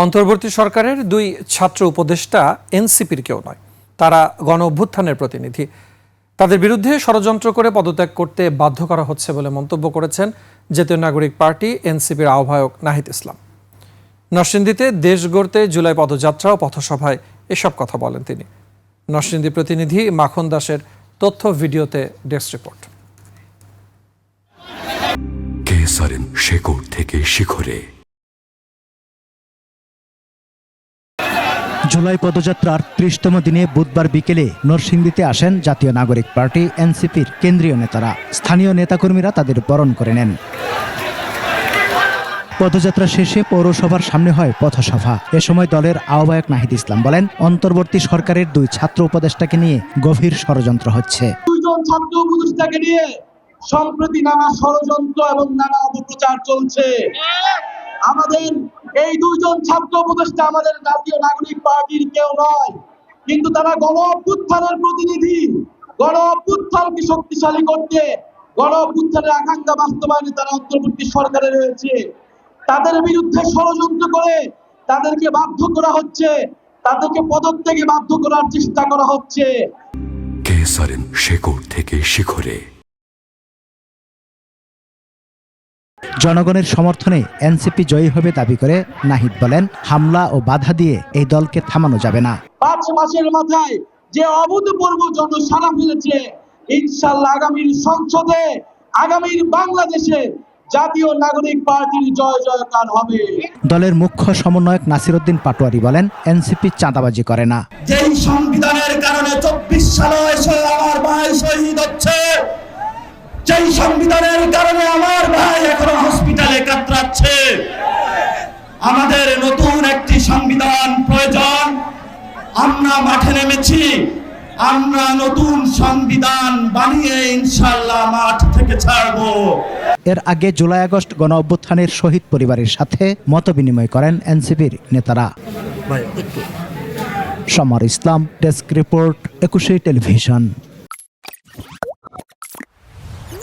অন্তর্বর্তী সরকারের দুই ছাত্র উপদেষ্টা এনসিপির কেউ নয়, তারা গণ অভ্যুত্থানের প্রতিনিধি। তাদের বিরুদ্ধে ষড়যন্ত্র করে পদত্যাগ করতে বাধ্য করা হচ্ছে বলে মন্তব্য করেছেন জাতীয় নাগরিক পার্টি এনসিপির আহ্বায়ক নাহিদ ইসলাম। নরসিংদীতে দেশ গড়তে জুলাই পদযাত্রা ও পথসভায় এসব কথা বলেন তিনি। নরসিংদী প্রতিনিধি মাখন দাসের তথ্য ভিডিওতে ডেস্ক রিপোর্ট। শেকড় থেকে শিখরে। জুলাই পদযাত্রার ৩০তম দিনে বুধবার বিকেলে নরসিংদীতে আসেন জাতীয় নাগরিক পার্টি এনসিপির কেন্দ্রীয় নেতারা। স্থানীয় নেতাকর্মীরা তাদের বরণ করে নেন। পদযাত্রা শেষে পৌরসভার সামনে হয় পথসভা। এ সময় দলের আহ্বায়ক নাহিদ ইসলাম বলেন, অন্তর্বর্তী সরকারের দুই ছাত্র উপদেষ্টাকে নিয়ে গভীর ষড়যন্ত্র হচ্ছে। দুইজন ছাত্র উপদেষ্টাকে নিয়ে সম্প্রতি নানা ষড়যন্ত্র এবং নানা অপপ্রচার চলছে। আমাদের এই দুইজন ছাত্র উপদেষ্টা আমাদের জাতীয় নাগরিক পার্টির কেউ নয়, কিন্তু তারা গণ অভ্যুত্থানের প্রতিনিধি। গণ অভ্যুত্থানকে শক্তিশালী করতে, গণ অভ্যুত্থানের আকাঙ্ক্ষা বাস্তবায়নে তারা অন্তর্বর্তী সরকারে রয়েছে। তাদের বিরুদ্ধে ষড়যন্ত্র করে তাদেরকে বাধ্য করা হচ্ছে, তাদেরকে পদত্যাগে বাধ্য করার চেষ্টা করা হচ্ছে। শেকড় থেকে শিখরে। জনগণের সমর্থনে এনসিপি জয়ী হবে দাবি করে নাহিদ বলেন, হামলা ও বাধা দিয়ে এই দলকে থামানো যাবে না। 5 মাসের মাথায় যে অভূতপূর্ব জনসাড়া ফেলেছে, ইনশাআল্লাহ আগামীর সংসদে, আগামীর বাংলাদেশে জাতীয় নাগরিক পার্টির জয় জয়কার হবে। দলের মুখ্য সমন্বয়ক নাসিরউদ্দিন পাটোয়ারি বলেন, এনসিপি চাঁদাবাজি করে না। যেই সংবিধানের কারণে 24 সালে এসে আমার ভাই শহীদ হচ্ছে, যেই সংবিধানের কারণে আমার ভাই এখনো হসপিটালে কাতরাচ্ছে, আমাদের নতুন একটি সংবিধান প্রয়োজন। আমরা মাঠে নেমেছি, আমরা নতুন সংবিধান বানিয়ে ইনশাআল্লাহ মাঠ থেকে ছাড়বো। এর আগে জুলাই আগস্ট গণ অভ্যুত্থানের শহীদ পরিবারের সাথে মতবিনিময় করেন এনসিপির নেতারা। সমর ইসলাম, ডেস্ক রিপোর্ট, 21 টেলিভিশন।